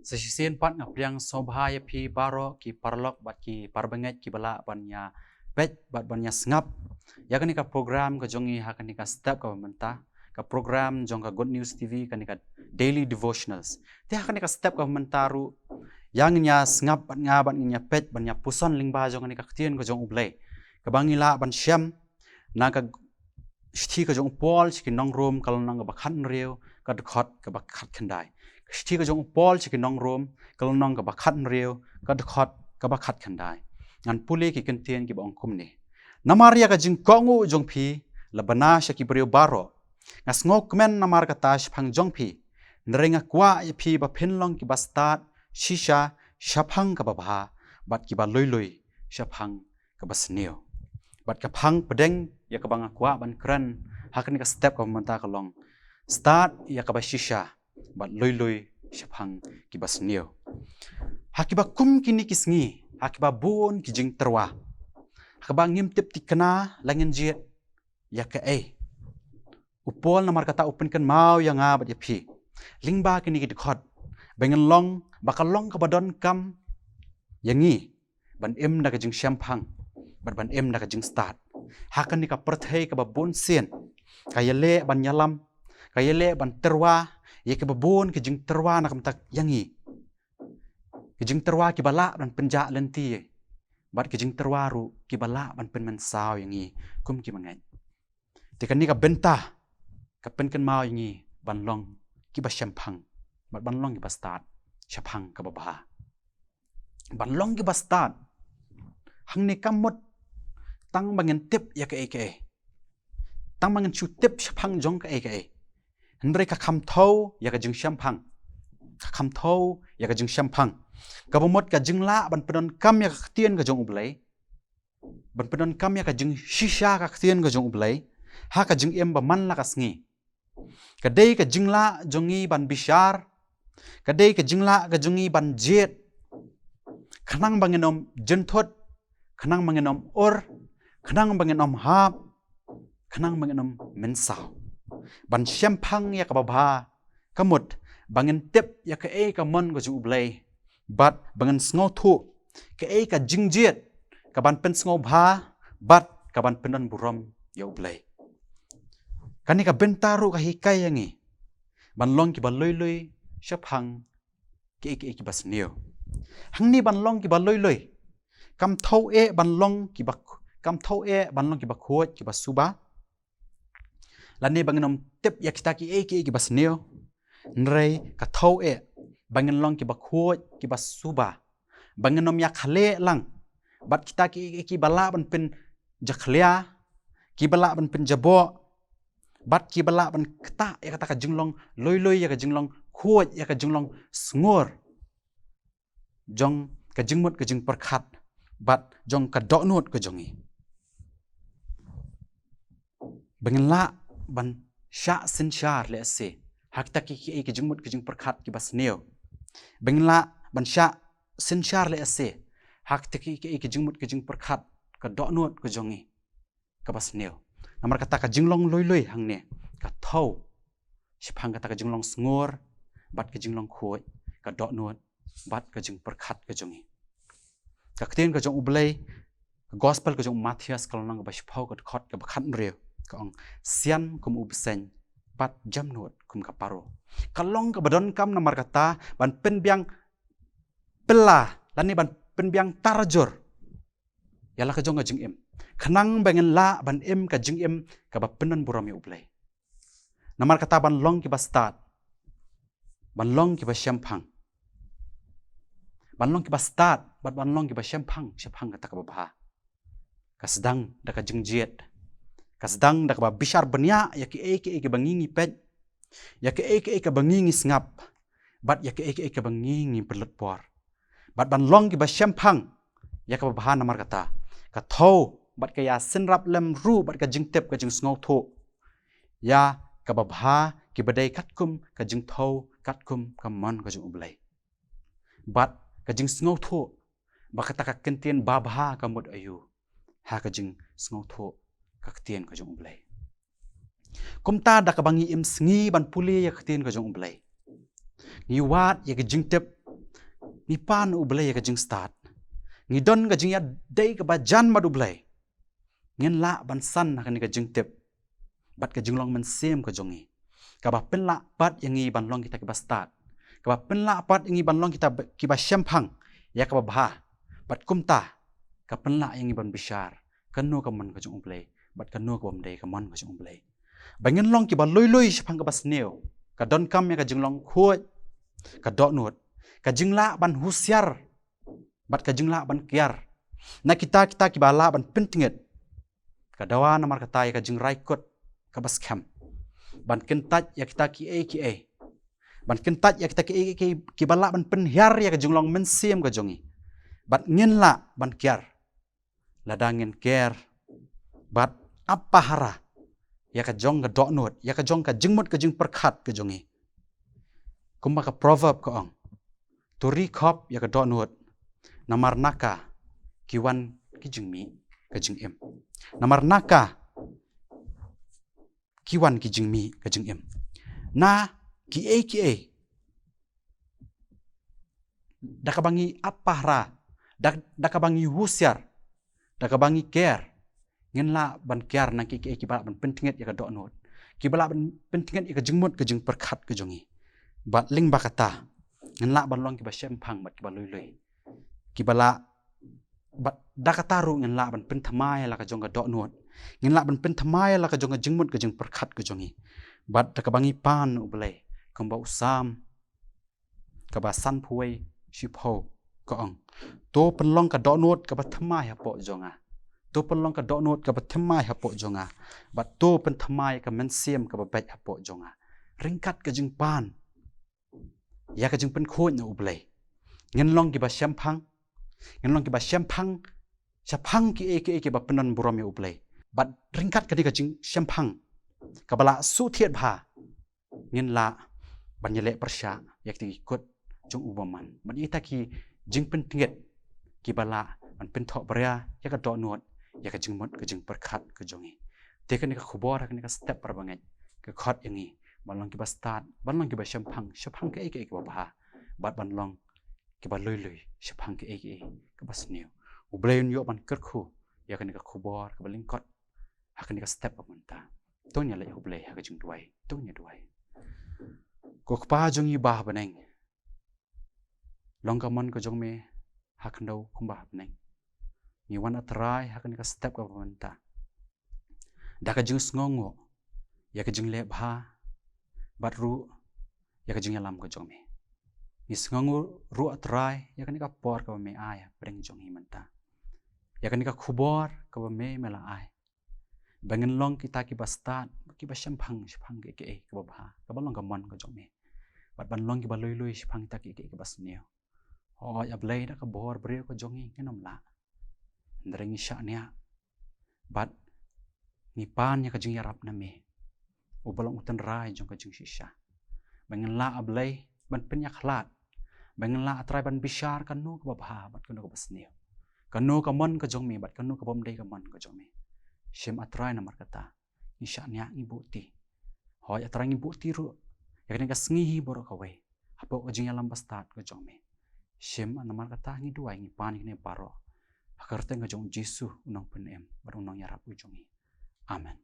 Sesisian pat ngapriang sobhaya pi baro ki parlok bat ki parbenget ki bala banya bet bat banya sngap ya kan ka program ka jongi ha kan ka step ka menta ka program jong ka good news tv kan ka daily devotionals te ha kan ka step ka mentaru yang nya sngap bat nga bat nya pet banya puson lingba jong ka ktien ka jong ublay ka bangila ban syam na ka sti ka jong pol ki nong room kal nang ka bakhan reu ka khot ka bakhat khandai sti ka jong pol ki nong room kal nong ka bakhat reu ka khot ka bakhat khandai ngan puli ki kentien ki bong kumni namaria ka jing kongu jong phi labana sha ki breu baro ngas ngok men namar ka tash phang jong phi nrenga kwa ya phi ba phinlong ki bastat shisha shaphang ka babha bat ki ba loiloi shaphang ka basneo bat ka phang pedeng ya ka banga kwa ban kran hakan ka step ka manta ka long start ya ka ba shisha bat loiloi shaphang ki basneo hakiba kum kini kisngi hakiba bon ki jing terwa hakiba ngim tip tikna langen jiet ya ka upol namar kata open kan mau yang nga bat ya phi lingba kini ki khot bengen long bakal long ka badon kam yangi ban em na ka jing shampang bat ban em na ka jing start hakan ni ka perthai ka ba bon sen ka yele ban yalam ka yele ban terwa ye ka ba bon ki jing terwa na kam tak yangi kijing terwa ki bala dan penja lenti bat kijing terwa ru ki bala ban pen men saw yang i kum ki mangai tekan ni ka benta ka pen kan mau yang i ban long ki ba shampang bat ban long ki ba start shaphang ka ba ban long ki ba start hang ni kamot tang bangen tip ya ka tang bangen chu tip shaphang jong ka hendrai ka kham thau ya ka jing shampang ka kham thau ya ka jing shampang kabomot ka jingla ban pedon kam ya ktien ka jong ublai ban pedon kam ya ka jing shisha ka ktien ka jong ublai ha ka jing em ba man la ka sngi ka dei ka jingla jongi ban bishar ka dei ka jingla ka jongi ban jet khanang bangenom jenthot khanang bangenom khanang bangenom hap khanang bangenom mensaw ban shampang ya ka babha kamut bangen tip ya ka ka mon ka jong ublai bat bangan sngo thu ka ka jingjiet ka ban pen sngo bha bat ka ban penan burom ya ublai kani ka bentaru ka hikai yangi ban long ki ba loiloi shaphang ki bas neo hangni ban long ki ba loiloi kam thau ban long ki ba kam thau ban long ki ba khot ki ba suba lani banganom tip ya kita ki bas neo nrei ka thau bangen long ki ba khot ki ba suba bangenom ya khale lang bat kita ki bala ban pen jakhlia ki bala ban pen jabo bat ki bala ban kta ya kata ka jinglong loiloi ya ka jinglong khot ya ka jinglong sngur jong ka jingmut ka jing perkhat bat jong ka donut ka jongi bangen la ban sha sin shar le se hakta ki jingmut ka jing perkhat ki bas neo bengla bansha senchar le ase hak teki ke jingmut ke jing perkhat ka donut ke jongi ka bas neo namar kata ka jinglong loiloi hangne ka thau siphang kata ka jinglong sngur bat ke jinglong khoi ka donut bat ka jing perkhat ke jongi ka ktien ka jong ublai gospel ka jong Matthias kalonang ba siphau ka khot ka bakhat reu ka ong sian kum ubsen bat jamnut kum kaparo kalong ka badon kam namar kata ban penbiang pela lani ban penbiang tarjor yala ka jong jing em khanang bangen la ban em ka jing em ka ba penan buram ya ublai namar kata ban long ki ba start ban long ki ba shampang ban long ki ba start ban long ki ba shampang kata ka ba ka sedang da ka jing jet ka sedang da ka ba bishar benya ya ki bangingi pet ya ke bangingi ngap bat ya ke bangingi pelut por bat ban long ki ba shampang ya ka bahan namar kata ka thau bat ka ya sinrap lem ru bat ka jingtep ka jing sngo tho ya ka babha ki badai katkum ka jing thau katkum ka man ka jing ublai bat ka jing sngo tho ba kata ka kentien babha ka mut ayu ha ka jing sngo tho ka ktien ka jing ublai kumta da ka bangi im sngi ban puli ya ktien ka jong ublai ni wat ya ka jingtep Ngi pan ublay ka jing start. Ngi don ka jing ya day ka ba jan mad ublay. Ngin la ban san ka ni ka jing tip. Bat ka jing long men sem ka jongi. Ka ba pen la pat yang ngi ban long kita ka ba start. Ka ba pen la pat yang ngi ban long kita ki ba syempang. Ya ka ba bah. Bat kumta. Ka pen la yang ngi ban bishar. Kanu ka man ka jong ublay. Bat kanu ka bam day ka man ka jong ublay. Bangin long ki ba loy syempang ka ba sneo. Ka don kam ya ka jing long khuat. Ka dok nuot. Ka jing la ban husyar. Bat ka jing la ban kiar. Na kita ki ba la ban pentinget. Ka dawa namar kata ya ka jing raikot. Ka ba scam. Ban kentat ya kita ki. Ban kentat ya kita ki ba la ban penhiar ya ka jing long mensiem ka jongi. Bat ngin la ban kiar. Ladangin kiar. Bat apa hara. Ya ka jong ka dok nuot. Ya ka jong ka jingmut ka jing perkat ka jongi. Kumba ka proverb ka ong. Turi kop ya ka dok nuot. Namar naka kiwan ki jing mi ka jing em. Namar naka kiwan ki jing mi ka jing em. Na ki. Dakabangi apa hara. Dakabangi husyar. Dakabangi care. Ngin la ban kiar na ki bala ban pentinget ya ka dok nuot. Ki bala ban pentinget ya ka jingmut ka jing perkat ka jongi. Bat ling bakata. Ngin la ban long ki ba syempang bat ki ba loy. Ki bala bat dakataru ngin la ban pentamai la ka jong ka dok nuot. Ngin la ban pentamai la ka jong ka jingmut ka jing perkat ka jongi. Bat dakabangi pan ublay. Kamba usam. Ka ba san puai shipho ka ong. To penlong ka dok nuot ka ba thamai hapo jonga. To penlong ka dok nuot ka ba thamai hapo jonga. Bat to pentamai ka mensiem ka ba bet hapo jonga. Ringkat ka jing pan. Ya ka jing pen khoi na ublay. Ngin long ki ba syempang. Ngin long ki ba syempang. Syapang ki ba penon buram ya ublay. Bat ringkat ka di ka jing syempang. Ka bala su thiet bha. Ngin la ban yele persya yak ti ikut jong ubaman. Ban ita ki jing pen tinget. Ki bala ban pen thok bria ya ka dok nuot. Ya ka jing mut ka jing perkat ka jongi. Te ka ni ka khubor ka ni ka step parbangai. Ka khot yangi. Ban long ki ba start. Ban long ki ba syempang. Syempang ki ba bha. Bat ban long ki ba loy. Syempang ki ka ba sneo. Ublay yun yo ban kerku. Ya ka ni ka khubor ka ba lingkot. Ha ka ni ka step pamanta. Tonya la ublay ha ka jing duai. Tonya duai. Ko kpa jongi bah baneng. Long ka mon ko jong me hakndau kumbah baneng. Ni wan atrai ha ka ni ka step ka pamanta. Da ka jing sngongo. Ya ka jing le bha. Bat ru ya ka jing yalam ko jong me. Ni sngongo ru atrai ya ka ni ka por ka me ai breng jong hi manta. Ya ka ni ka khubor ka me mela ai. Bangin long kita ki ba start ki ba syempang ki ka ba bha. Ka ba long ka mon ko jong me. Bat ban long ki ba loy syempang ta ki ka ba sneo. Oh ya blay da ka bor brio ko jongi nginom la. Ndrengi sya nia. Bat ni pan ya ka jing yarap na me. Ubalong utan rai jong ka jing shisha. Bangin la ablay ban pen ya khlat. Bangin la atrai ban bishar kanu ka ba bha bat kanu ka ba sneo. Kanu ka mon ka jong me bat kanu ka bom day ka mon ka jong me. Shem atrai na markata. Ni sya nia ngi bukti. Hoy atrai ngi bukti ru. Ya ka ni ka sngihi boro ka we. Hapo ka jing yalam ba start ka jong me. Shem anamar kata ngi duai ngi pan ngi baro. Akar teng ka jong Jesu unang penem bar unang yarap ujongi. Amen.